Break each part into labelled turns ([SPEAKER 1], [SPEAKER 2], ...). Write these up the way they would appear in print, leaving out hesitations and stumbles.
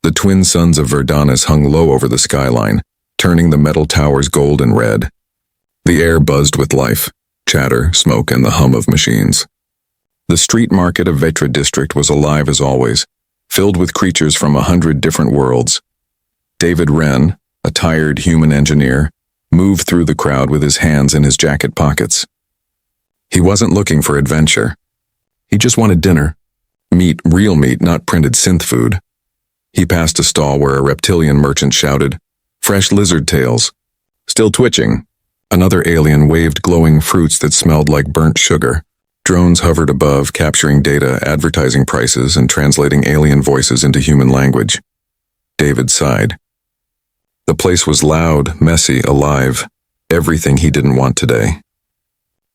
[SPEAKER 1] The twin suns of Verdanus hung low over the skyline, turning the metal towers gold and red. The air buzzed with life, chatter, smoke, and the hum of machines. The street market of Vetra district was alive as always, filled with creatures from 100 different worlds. David Wren, a tired human engineer, moved through the crowd with his hands in his jacket pockets. He wasn't looking for adventure. He just wanted dinner. Meat, real meat, not printed synth food. He passed a stall where a reptilian merchant shouted, "Fresh lizard tails." Still twitching, another alien waved glowing fruits that smelled like burnt sugar. Drones hovered above, capturing data, advertising prices, and translating alien voices into human language. David sighed. The place was loud, messy, alive. Everything he didn't want today.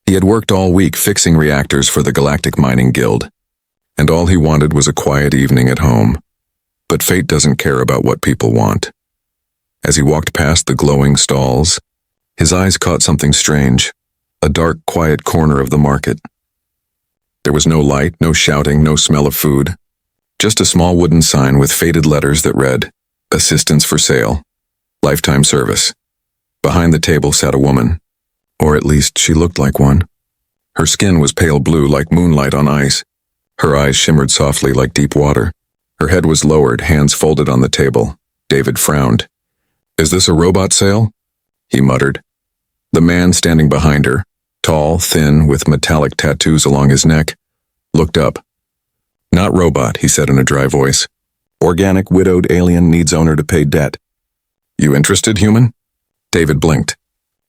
[SPEAKER 1] He had worked all week fixing reactors for the Galactic Mining Guild, and all he wanted was a quiet evening at home. But fate doesn't care about what people want. As he walked past the glowing stalls, his eyes caught something strange, a dark, quiet corner of the market. There was no light, no shouting, no smell of food. Just a small wooden sign with faded letters that read, "Assistance for sale. Lifetime service." Behind the table sat a woman, or at least she looked like one. Her skin was pale blue like moonlight on ice. Her eyes shimmered softly like deep water. Her head was lowered, hands folded on the table. David frowned. "Is this a robot sale?" he muttered. The man standing behind her, tall, thin, with metallic tattoos along his neck, looked up. "Not robot," he said in a dry voice. "Organic widowed alien needs owner to pay debt." "You interested, human?" David blinked.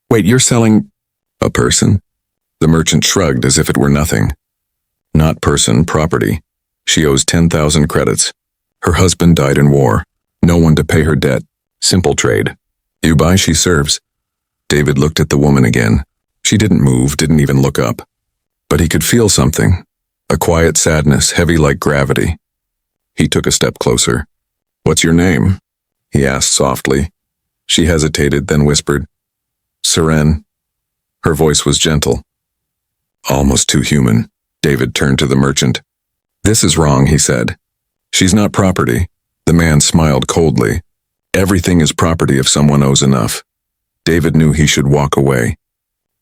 [SPEAKER 1] "Wait, you're selling a person?" The merchant shrugged as if it were nothing. "Not person, property. She owes 10,000 credits. Her husband died in war. No one to pay her debt. Simple trade. You buy, she serves." David looked at the woman again. She didn't move, didn't even look up. But he could feel something. A quiet sadness, heavy like gravity. He took a step closer. "What's your name?" he asked softly. She hesitated, then whispered, "Seren." Her voice was gentle. Almost too human. David turned to the merchant. "This is wrong," he said. "She's not property." The man smiled coldly. "Everything is property if someone owes enough." David knew he should walk away.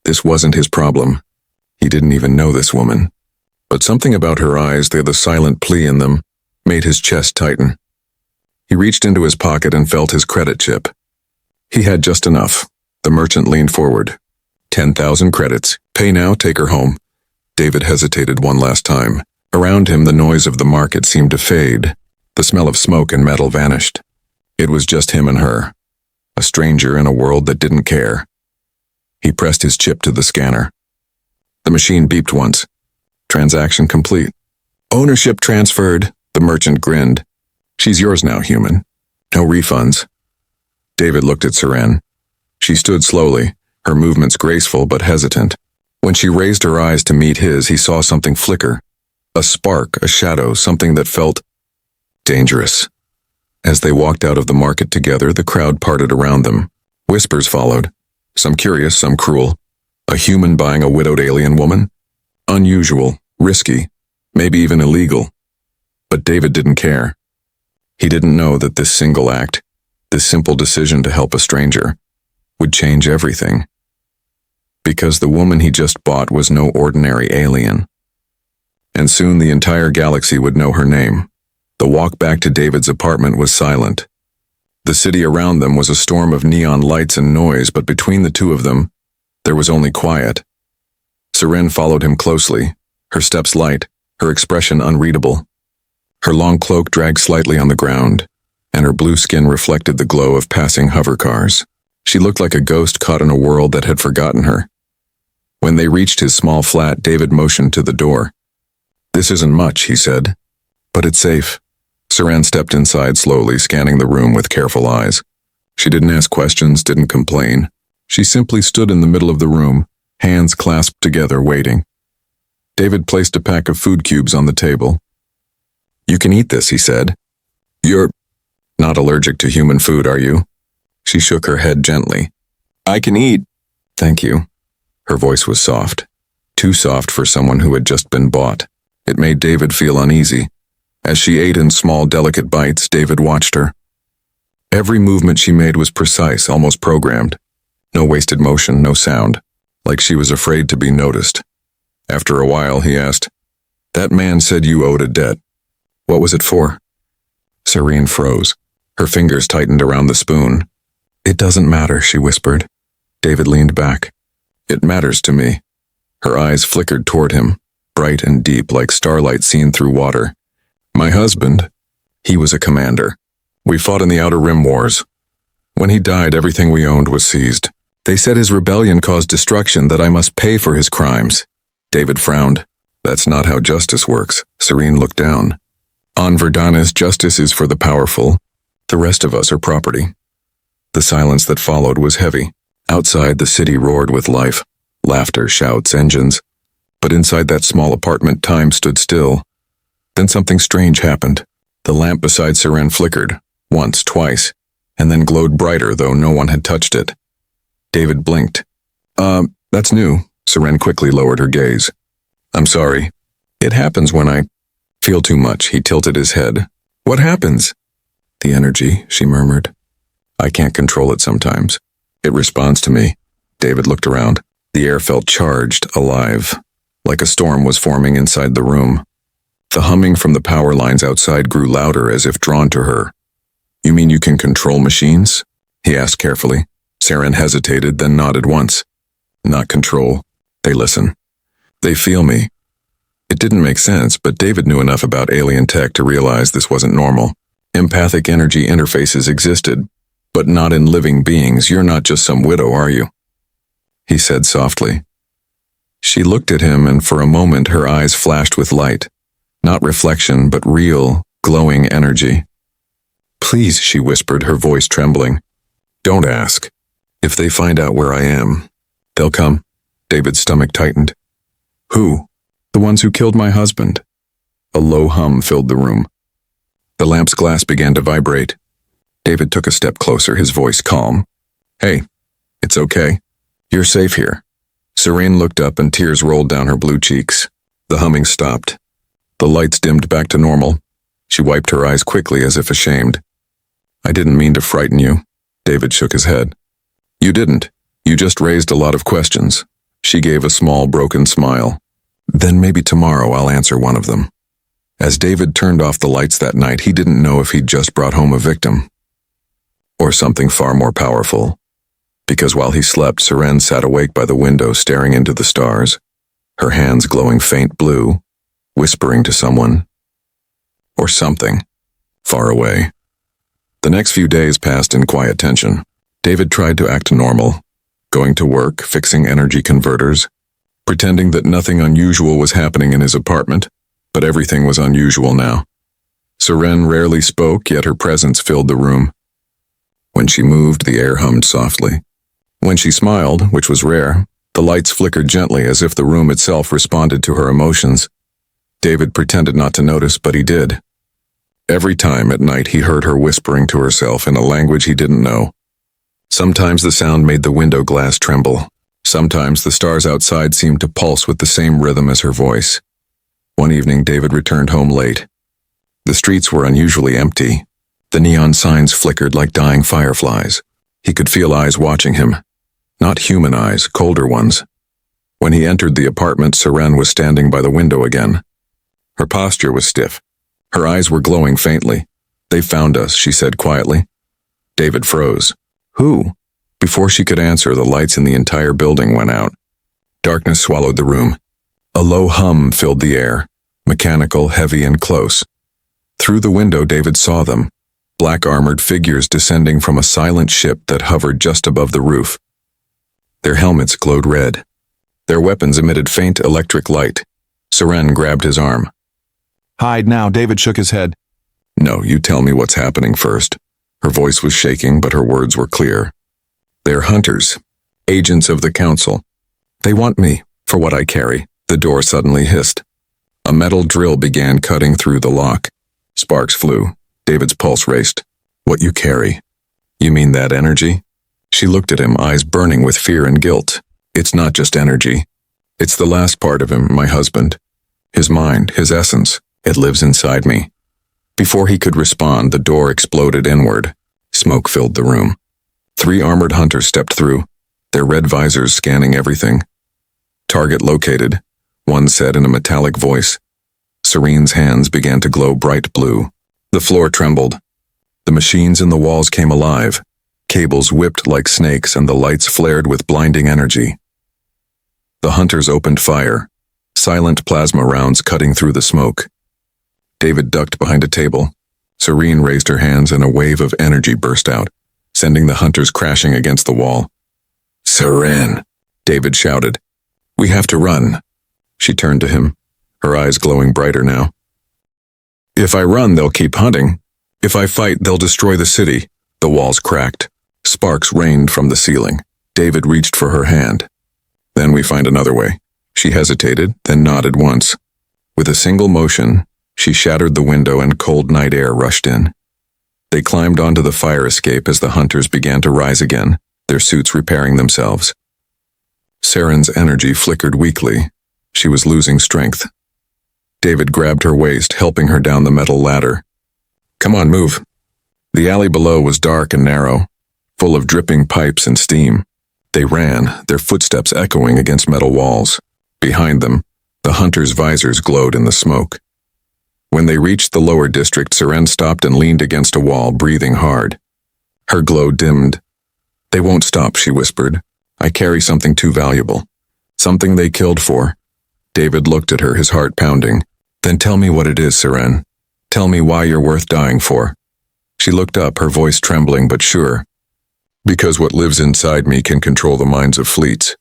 [SPEAKER 1] This wasn't his problem. He didn't even know this woman. But something about her eyes, the silent plea in them, made his chest tighten. He reached into his pocket and felt his credit chip. He had just enough. The merchant leaned forward. 10,000 credits. Pay now, take her home." David hesitated one last time. Around him, the noise of the market seemed to fade. The smell of smoke and metal vanished. It was just him and her. A stranger in a world that didn't care. He pressed his chip to the scanner. The machine beeped once. Transaction complete. "Ownership transferred," the merchant grinned. "She's yours now, human. No refunds." David looked at Seren. She stood slowly, her movements graceful but hesitant. When she raised her eyes to meet his, he saw something flicker. A spark, a shadow, something that felt dangerous. As they walked out of the market together, the crowd parted around them. Whispers followed, some curious, some cruel. A human buying a widowed alien woman? Unusual, risky, maybe even illegal. But David didn't care. He didn't know that this single act, this simple decision to help a stranger, would change everything. Because the woman he just bought was no ordinary alien. And soon the entire galaxy would know her name. The walk back to David's apartment was silent. The city around them was a storm of neon lights and noise, but between the two of them, there was only quiet. Seren followed him closely, her steps light, her expression unreadable. Her long cloak dragged slightly on the ground, and her blue skin reflected the glow of passing hover cars. She looked like a ghost caught in a world that had forgotten her. When they reached his small flat, David motioned to the door. "This isn't much," he said, "but it's safe." Seren stepped inside slowly, scanning the room with careful eyes. She didn't ask questions, didn't complain. She simply stood in the middle of the room, hands clasped together, waiting. David placed a pack of food cubes on the table. "You can eat this," he said. "You're not allergic to human food, are you?" She shook her head gently. "I can eat." "Thank you." Her voice was soft. Too soft for someone who had just been bought. It made David feel uneasy. As she ate in small, delicate bites, David watched her. Every movement she made was precise, almost programmed. No wasted motion, no sound, like she was afraid to be noticed. After a while, he asked, "That man said you owed a debt. What was it for?" Serene froze. Her fingers tightened around the spoon. "It doesn't matter," she whispered. David leaned back. "It matters to me." Her eyes flickered toward him, bright and deep like starlight seen through water. "My husband, he was a commander. We fought in the Outer Rim Wars. When he died, everything we owned was seized. They said his rebellion caused destruction, that I must pay for his crimes." David frowned. "That's not how justice works." Serene looked down. "On Verdanus, justice is for the powerful. The rest of us are property." The silence that followed was heavy. Outside, the city roared with life. Laughter, shouts, engines. But inside that small apartment, time stood still. Then something strange happened. The lamp beside Seren flickered, once, twice, and then glowed brighter, though no one had touched it. David blinked. That's new." Seren quickly lowered her gaze. "I'm sorry. It happens when I feel too much." He tilted his head. "What happens?" "The energy," she murmured. "I can't control it sometimes. It responds to me." David looked around. The air felt charged, alive, like a storm was forming inside the room. The humming from the power lines outside grew louder, as if drawn to her. "You mean you can control machines?" he asked carefully. Seren hesitated, then nodded once. "Not control. They listen. They feel me." It didn't make sense, but David knew enough about alien tech to realize this wasn't normal. Empathic energy interfaces existed, but not in living beings. "You're not just some widow, are you?" he said softly. She looked at him, and for a moment her eyes flashed with light. Not reflection, but real, glowing energy. "Please," she whispered, her voice trembling. "Don't ask. If they find out where I am, they'll come." David's stomach tightened. "Who?" "The ones who killed my husband." A low hum filled the room. The lamp's glass began to vibrate. David took a step closer, his voice calm. "Hey, it's okay. You're safe here." Serene looked up and tears rolled down her blue cheeks. The humming stopped. The lights dimmed back to normal. She wiped her eyes quickly, as if ashamed. "I didn't mean to frighten you." David shook his head. "You didn't. You just raised a lot of questions." She gave a small, broken smile. "Then maybe tomorrow I'll answer one of them." As David turned off the lights that night, he didn't know if he'd just brought home a victim. Or something far more powerful. Because while he slept, Seren sat awake by the window, staring into the stars, her hands glowing faint blue, whispering to someone. Or something. Far away. The next few days passed in quiet tension. David tried to act normal, going to work, fixing energy converters, pretending that nothing unusual was happening in his apartment, but everything was unusual now. Seren rarely spoke, yet her presence filled the room. When she moved, the air hummed softly. When she smiled, which was rare, the lights flickered gently, as if the room itself responded to her emotions. David pretended not to notice, but he did. Every time at night he heard her whispering to herself in a language he didn't know. Sometimes the sound made the window glass tremble. Sometimes the stars outside seemed to pulse with the same rhythm as her voice. One evening, David returned home late. The streets were unusually empty. The neon signs flickered like dying fireflies. He could feel eyes watching him. Not human eyes, colder ones. When he entered the apartment, Seren was standing by the window again. Her posture was stiff. Her eyes were glowing faintly. "They found us," she said quietly. David froze. "Who?" Before she could answer, the lights in the entire building went out. Darkness swallowed the room. A low hum filled the air, mechanical, heavy, and close. Through the window, David saw them, black-armored figures descending from a silent ship that hovered just above the roof. Their helmets glowed red. Their weapons emitted faint electric light. Seren grabbed his arm.
[SPEAKER 2] "Hide now," David shook his head.
[SPEAKER 1] "No, you tell me what's happening first." Her voice was shaking, but her words were clear. "They're hunters, agents of the council. They want me, for what I carry." The door suddenly hissed. A metal drill began cutting through the lock. Sparks flew. David's pulse raced. "What you carry? You mean that energy?" She looked at him, eyes burning with fear and guilt. "It's not just energy. It's the last part of him, my husband. His mind, his essence. It lives inside me." Before he could respond, the door exploded inward. Smoke filled the room. 3 armored hunters stepped through, their red visors scanning everything. "Target located," one said in a metallic voice. Serene's hands began to glow bright blue. The floor trembled. The machines in the walls came alive. Cables whipped like snakes and the lights flared with blinding energy. The hunters opened fire, silent plasma rounds cutting through the smoke. David ducked behind a table. Serene raised her hands and a wave of energy burst out, sending the hunters crashing against the wall. "Serene," David shouted. "We have to run." She turned to him, her eyes glowing brighter now. "If I run, they'll keep hunting. If I fight, they'll destroy the city." The walls cracked. Sparks rained from the ceiling. David reached for her hand. "Then we find another way." She hesitated, then nodded once. With a single motion, she shattered the window and cold night air rushed in. They climbed onto the fire escape as the hunters began to rise again, their suits repairing themselves. Seren's energy flickered weakly. She was losing strength. David grabbed her waist, helping her down the metal ladder. "Come on, move." The alley below was dark and narrow, full of dripping pipes and steam. They ran, their footsteps echoing against metal walls. Behind them, the hunters' visors glowed in the smoke. When they reached the lower district, Seren stopped and leaned against a wall, breathing hard. Her glow dimmed. "They won't stop," she whispered. "I carry something too valuable. Something they killed for." David looked at her, his heart pounding. "Then tell me what it is, Seren. Tell me why you're worth dying for." She looked up, her voice trembling but sure. "Because what lives inside me can control the minds of fleets,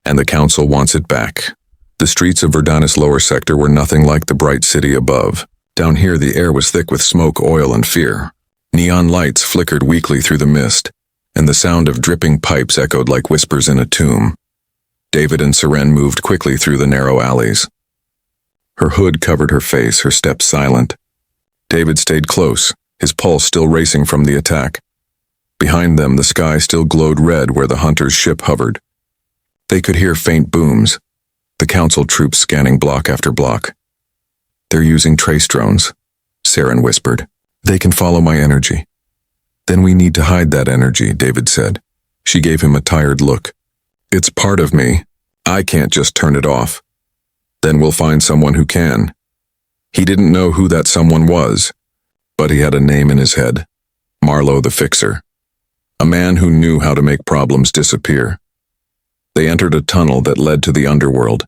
[SPEAKER 1] and the Council wants it back." The streets of Verdanus' lower sector were nothing like the bright city above. Down here the air was thick with smoke, oil, and fear. Neon lights flickered weakly through the mist, and the sound of dripping pipes echoed like whispers in a tomb. David and Seren moved quickly through the narrow alleys. Her hood covered her face, her steps silent. David stayed close, his pulse still racing from the attack. Behind them, the sky still glowed red where the hunter's ship hovered. They could hear faint booms, the Council troops scanning block after block. "They're using trace drones," Seren whispered. "They can follow my energy." "Then we need to hide that energy," David said. She gave him a tired look. "It's part of me. I can't just turn it off." "Then we'll find someone who can." He didn't know who that someone was, but he had a name in his head. Marlowe the Fixer. A man who knew how to make problems disappear. They entered a tunnel that led to the underworld.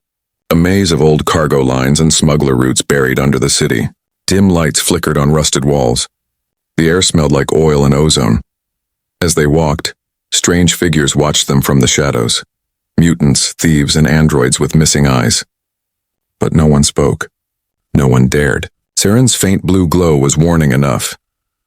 [SPEAKER 1] A maze of old cargo lines and smuggler routes buried under the city. Dim lights flickered on rusted walls. The air smelled like oil and ozone. As they walked, strange figures watched them from the shadows. Mutants, thieves, and androids with missing eyes. But no one spoke. No one dared. Seren's faint blue glow was warning enough.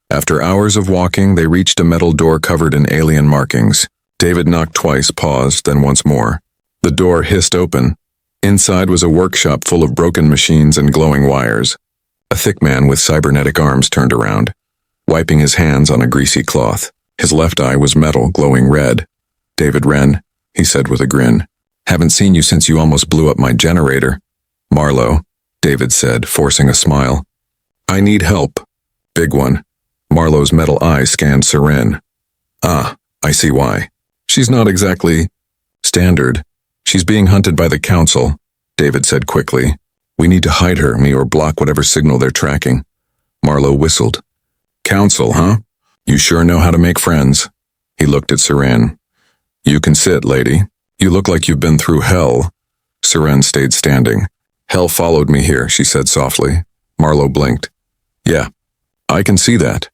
[SPEAKER 1] After hours of walking, they reached a metal door covered in alien markings. David knocked twice, paused, then once more. The door hissed open. Inside was a workshop full of broken machines and glowing wires. A thick man with cybernetic arms turned around, wiping his hands on a greasy cloth. His left eye was metal, glowing red. "David Wren," he said with a grin. "Haven't seen you since you almost blew up my generator." "Marlowe," David said, forcing a smile. "I need help." "Big one." Marlowe's metal eye scanned Seren. "Ah, I see why. She's not exactly standard. She's being hunted by the Council," David said quickly. "We need to hide her, me, or block whatever signal they're tracking." Marlowe whistled. "Council, huh? You sure know how to make friends." He looked at Seren. "You can sit, lady. You look like you've been through hell." Seren stayed standing. "Hell followed me here," she said softly. Marlowe blinked. "Yeah, I can see that."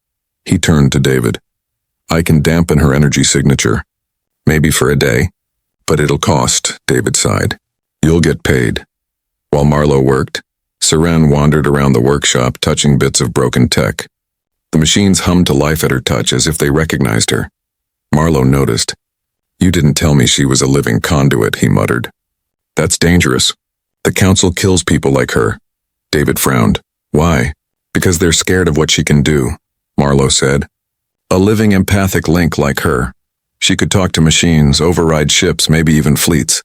[SPEAKER 1] He turned to David. "I can dampen her energy signature. Maybe for a day. But it'll cost," David sighed. "You'll get paid." While Marlowe worked, Seren wandered around the workshop, touching bits of broken tech. The machines hummed to life at her touch as if they recognized her. Marlowe noticed. "You didn't tell me she was a living conduit," he muttered. "That's dangerous. The Council kills people like her." David frowned. "Why?" "Because they're scared of what she can do," Marlowe said. "A living empathic link like her. She could talk to machines, override ships, maybe even fleets.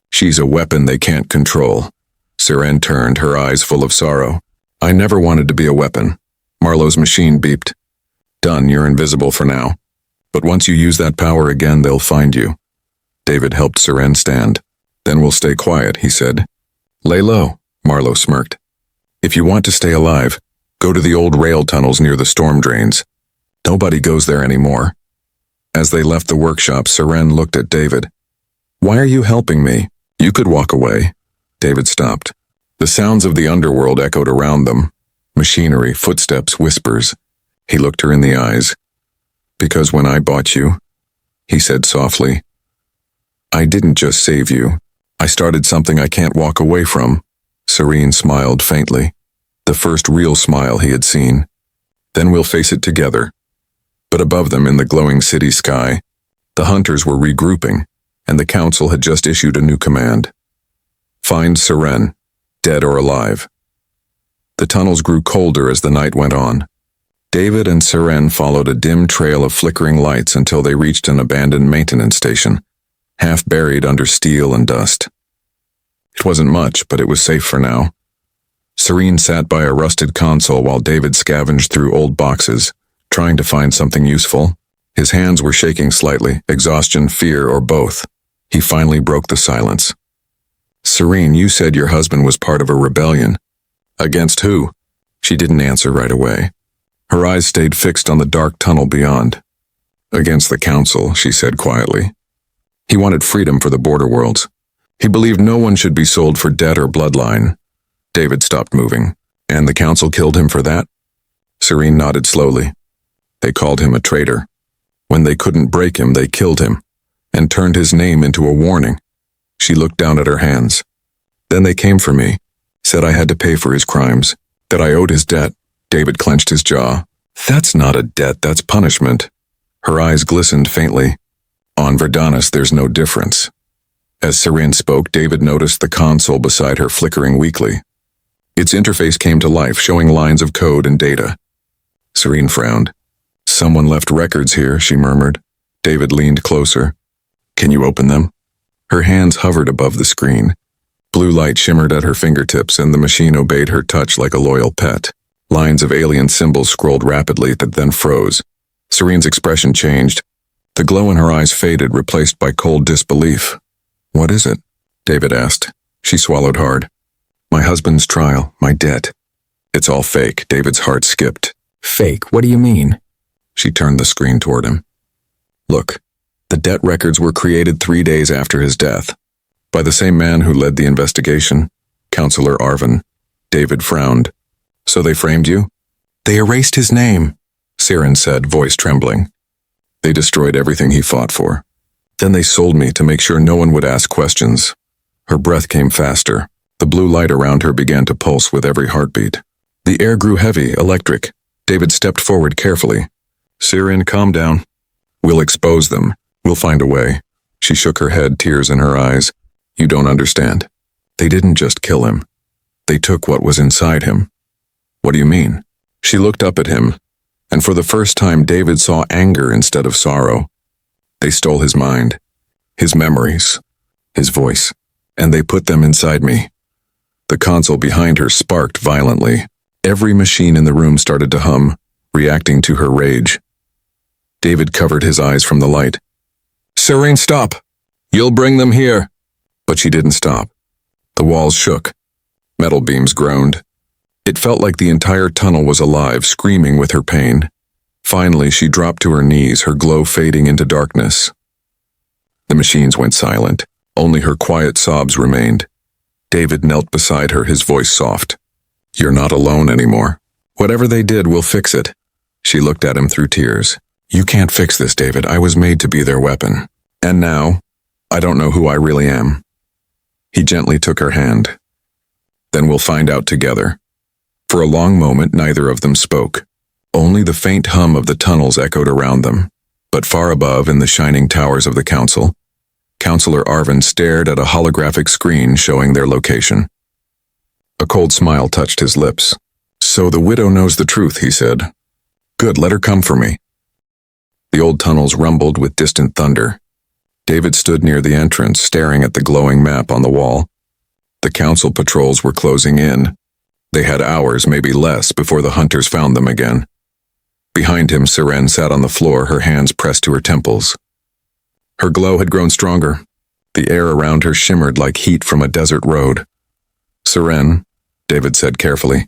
[SPEAKER 1] She's a weapon they can't control." Seren turned, her eyes full of sorrow. "I never wanted to be a weapon. Marlowe's machine beeped. Done, you're invisible for now. But once you use that power again, they'll find you. David helped Seren stand. Then we'll stay quiet, he said. Lay low, Marlowe smirked. If you want to stay alive, go to the old rail tunnels near the storm drains. Nobody goes there anymore. As they left the workshop, Seren looked at David. Why are you helping me? You could walk away. David stopped. The sounds of the underworld echoed around them. Machinery, footsteps, whispers. He looked her in the eyes. Because when I bought you, he said softly, I didn't just save you. I started something I can't walk away from. Serene smiled faintly, the first real smile he had seen. Then we'll face it together. But above them in the glowing city sky, the hunters were regrouping, and the council had just issued a new command. Find Seren, dead or alive. The tunnels grew colder as the night went on. David and Seren followed a dim trail of flickering lights until they reached an abandoned maintenance station, half buried under steel and dust. It wasn't much, but it was safe for now. Serene sat by a rusted console while David scavenged through old boxes, trying to find something useful. His hands were shaking slightly, exhaustion, fear, or both. He finally broke the silence. Serene, you said your husband was part of a rebellion. Against who? She didn't answer right away. Her eyes stayed fixed on the dark tunnel beyond. Against the council, she said quietly. He wanted freedom for the border worlds. He believed no one should be sold for debt or bloodline. David stopped moving. And the council killed him for that? Serene nodded slowly. They called him a traitor. When they couldn't break him, they killed him, and turned his name into a warning. She looked down at her hands. Then they came for me, said I had to pay for his crimes, that I owed his debt. David clenched his jaw. That's not a debt, that's punishment. Her eyes glistened faintly. On Verdanus, there's no difference. As Serene spoke, David noticed the console beside her flickering weakly. Its interface came to life, showing lines of code and data. Serene frowned. Someone left records here, she murmured. David leaned closer. Can you open them? Her hands hovered above the screen. Blue light shimmered at her fingertips, and the machine obeyed her touch like a loyal pet. Lines of alien symbols scrolled rapidly that then froze. Serene's expression changed. The glow in her eyes faded, replaced by cold disbelief. What is it? David asked. She swallowed hard. My husband's trial, my debt. It's all fake. David's heart skipped. Fake? What do you mean? She turned the screen toward him. Look, the debt records were created 3 days after his death, by the same man who led the investigation, Counselor Arvin. David frowned. So they framed you? They erased his name, Seren said, voice trembling. They destroyed everything he fought for. Then they sold me to make sure no one would ask questions. Her breath came faster. The blue light around her began to pulse with every heartbeat. The air grew heavy, electric. David stepped forward carefully. Seren, calm down. We'll expose them. We'll find a way. She shook her head, tears in her eyes. You don't understand. They didn't just kill him. They took what was inside him. What do you mean? She looked up at him, and for the first time David saw anger instead of sorrow. They stole his mind, his memories, his voice, and they put them inside me. The console behind her sparked violently. Every machine in the room started to hum, reacting to her rage. David covered his eyes from the light. Serene, stop! You'll bring them here! But she didn't stop. The walls shook. Metal beams groaned. It felt like the entire tunnel was alive, screaming with her pain. Finally, she dropped to her knees, her glow fading into darkness. The machines went silent. Only her quiet sobs remained. David knelt beside her, his voice soft. You're not alone anymore. Whatever they did, we'll fix it. She looked at him through tears. You can't fix this, David. I was made to be their weapon. And now, I don't know who I really am. He gently took her hand. Then we'll find out together. For a long moment, neither of them spoke. Only the faint hum of the tunnels echoed around them. But far above, in the shining towers of the council, Counselor Arvin stared at a holographic screen showing their location. A cold smile touched his lips. So the widow knows the truth, he said. Good, let her come for me. The old tunnels rumbled with distant thunder. David stood near the entrance, staring at the glowing map on the wall. The council patrols were closing in. They had hours, maybe less, before the hunters found them again. Behind him, Seren sat on the floor, her hands pressed to her temples. Her glow had grown stronger. The air around her shimmered like heat from a desert road. Seren, David said carefully,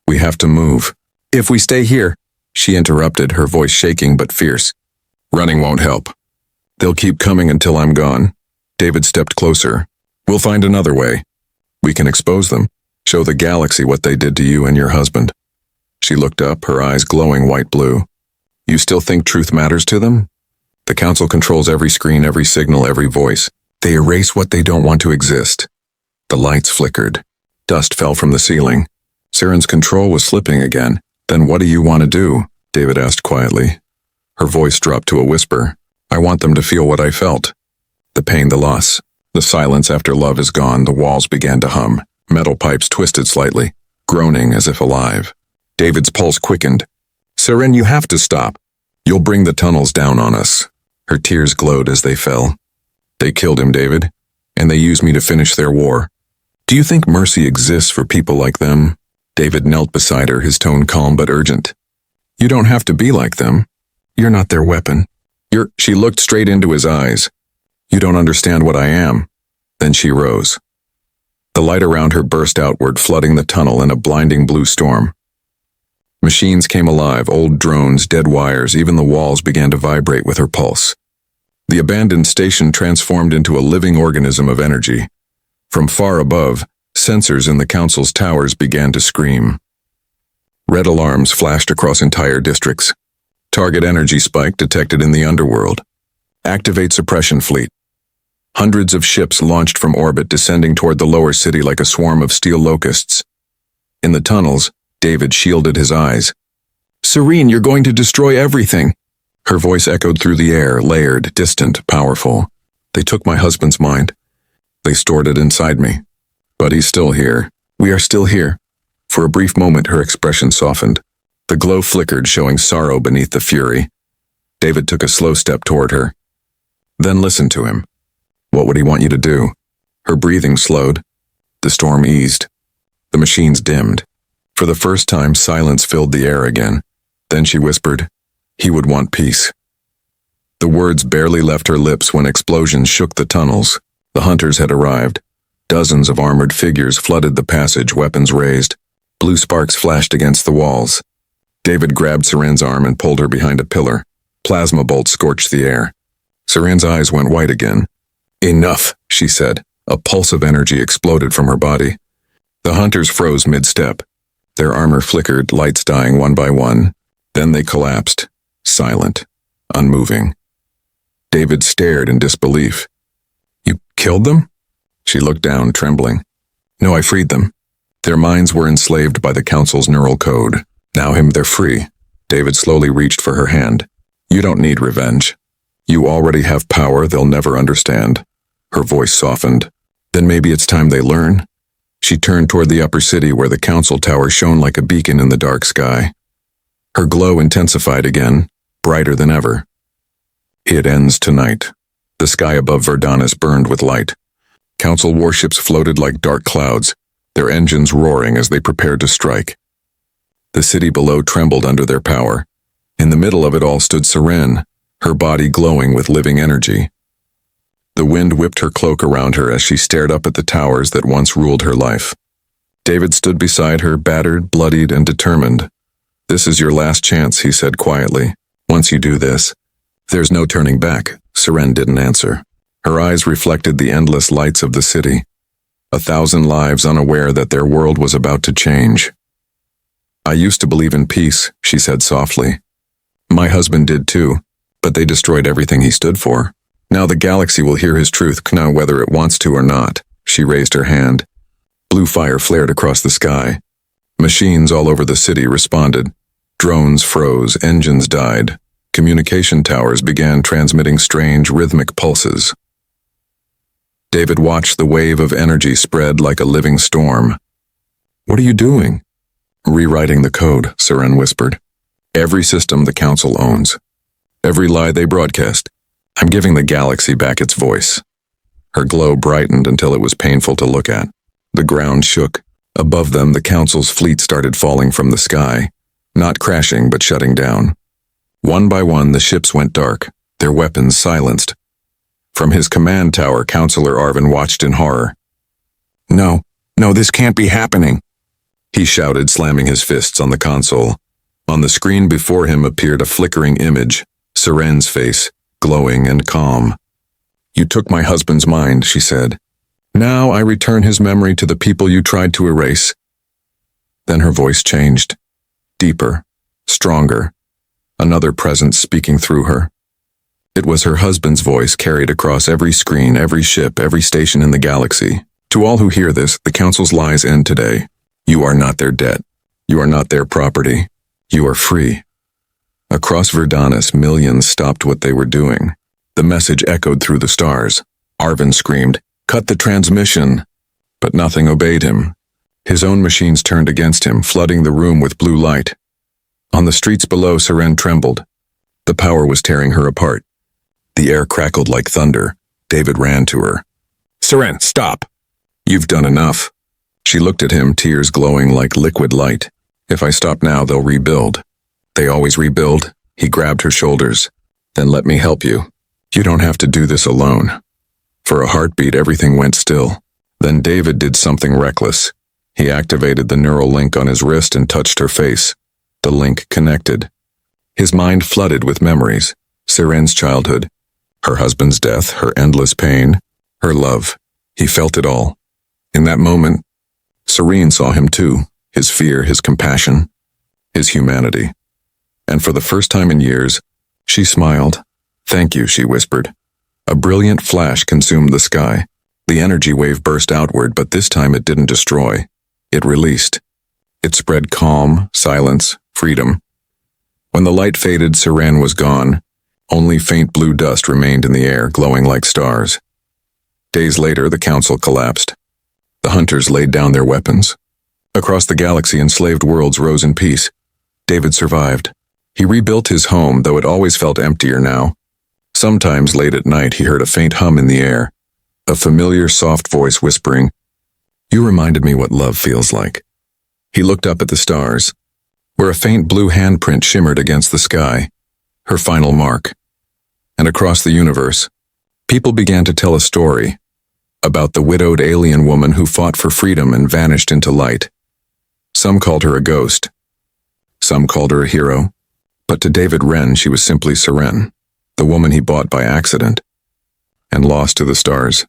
[SPEAKER 1] we have to move. If we stay here, she interrupted, her voice shaking but fierce. Running won't help. They'll keep coming until I'm gone. David stepped closer. We'll find another way. We can expose them, show the galaxy what they did to you and your husband. She looked up, her eyes glowing white-blue. You still think truth matters to them? The Council controls every screen, every signal, every voice. They erase what they don't want to exist. The lights flickered. Dust fell from the ceiling. Seren's control was slipping again. Then what do you want to do? David asked quietly. Her voice dropped to a whisper. I want them to feel what I felt. The pain, the loss. The silence after love is gone. The walls began to hum. Metal pipes twisted slightly, groaning as if alive. David's pulse quickened. Seren, you have to stop. You'll bring the tunnels down on us. Her tears glowed as they fell. They killed him, David, and they used me to finish their war. Do you think mercy exists for people like them? David knelt beside her, his tone calm but urgent. You don't have to be like them. You're not their weapon. She looked straight into his eyes. You don't understand what I am. Then she rose. The light around her burst outward, flooding the tunnel in a blinding blue storm. Machines came alive, old drones, dead wires, even the walls began to vibrate with her pulse. The abandoned station transformed into a living organism of energy. From far above, sensors in the Council's towers began to scream. Red alarms flashed across entire districts. Target energy spike detected in the underworld. Activate suppression fleet. Hundreds of ships launched from orbit, descending toward the lower city like a swarm of steel locusts. In the tunnels, David shielded his eyes. Serene, you're going to destroy everything. Her voice echoed through the air, layered, distant, powerful. They took my husband's mind. They stored it inside me. But he's still here. We are still here. For a brief moment, her expression softened. The glow flickered, showing sorrow beneath the fury. David took a slow step toward her. Then listened to him. What would he want you to do? Her breathing slowed. The storm eased. The machines dimmed. For the first time, silence filled the air again. Then she whispered, he would want peace. The words barely left her lips when explosions shook the tunnels. The hunters had arrived. Dozens of armored figures flooded the passage, weapons raised. Blue sparks flashed against the walls. David grabbed Seren's arm and pulled her behind a pillar. Plasma bolts scorched the air. Seren's eyes went white again. Enough, she said. A pulse of energy exploded from her body. The hunters froze mid-step. Their armor flickered, lights dying one by one. Then they collapsed, silent, unmoving. David stared in disbelief. You killed them? She looked down, trembling. No, I freed them. Their minds were enslaved by the Council's neural code. Now they're free. David slowly reached for her hand. You don't need revenge. You already have power they'll never understand. Her voice softened. Then maybe it's time they learn. She turned toward the upper city where the Council Tower shone like a beacon in the dark sky. Her glow intensified again, brighter than ever. It ends tonight. The sky above Verdanus burned with light. Council warships floated like dark clouds, their engines roaring as they prepared to strike. The city below trembled under their power. In the middle of it all stood Seren, her body glowing with living energy. The wind whipped her cloak around her as she stared up at the towers that once ruled her life. David stood beside her, battered, bloodied, and determined. This is your last chance, he said quietly. Once you do this, there's no turning back. Seren didn't answer. Her eyes reflected the endless lights of the city. 1,000 lives unaware that their world was about to change. I used to believe in peace, she said softly. My husband did too, but they destroyed everything he stood for. Now the galaxy will hear his truth, now whether it wants to or not. She raised her hand. Blue fire flared across the sky. Machines all over the city responded. Drones froze, engines died. Communication towers began transmitting strange, rhythmic pulses. David watched the wave of energy spread like a living storm. What are you doing? Rewriting the code, Seren whispered. Every system the Council owns. Every lie they broadcast. I'm giving the galaxy back its voice. Her glow brightened until it was painful to look at. The ground shook. Above them, the council's fleet started falling from the sky, not crashing but shutting down. One by one, the ships went dark, their weapons silenced. From his command tower, Counselor Arvin watched in horror. No, this can't be happening, he shouted, slamming his fists on the console. On the screen before him appeared a flickering image, Seren's face, glowing and calm. You took my husband's mind, she said. Now I return his memory to the people you tried to erase. Then her voice changed, deeper, stronger, another presence speaking through her. It was her husband's voice carried across every screen, every ship, every station in the galaxy. To all who hear this, the Council's lies end today. You are not their debt. You are not their property. You are free. Across Verdanus, millions stopped what they were doing. The message echoed through the stars. Arvin screamed, "Cut the transmission!" But nothing obeyed him. His own machines turned against him, flooding the room with blue light. On the streets below, Seren trembled. The power was tearing her apart. The air crackled like thunder. David ran to her. "Seren, stop! You've done enough." She looked at him, tears glowing like liquid light. "If I stop now, they'll rebuild." "They always rebuild." He grabbed her shoulders. "Then let me help you. You don't have to do this alone." For a heartbeat, everything went still. Then David did something reckless. He activated the neural link on his wrist and touched her face. The link connected. His mind flooded with memories. Seren's childhood, her husband's death, her endless pain, her love. He felt it all. In that moment, Serene saw him too, his fear, his compassion, his humanity. And for the first time in years, she smiled. "Thank you," she whispered. A brilliant flash consumed the sky. The energy wave burst outward, but this time it didn't destroy. It released. It spread calm, silence, freedom. When the light faded, Seren was gone. Only faint blue dust remained in the air, glowing like stars. Days later, the council collapsed. The hunters laid down their weapons. Across the galaxy, enslaved worlds rose in peace. David survived. He rebuilt his home, though it always felt emptier now. Sometimes late at night, he heard a faint hum in the air, a familiar soft voice whispering, "You reminded me what love feels like." He looked up at the stars, where a faint blue handprint shimmered against the sky, her final mark. And across the universe, people began to tell a story about the widowed alien woman who fought for freedom and vanished into light. Some called her a ghost. Some called her a hero. But to David Wren, she was simply Seren, the woman he bought by accident and lost to the stars.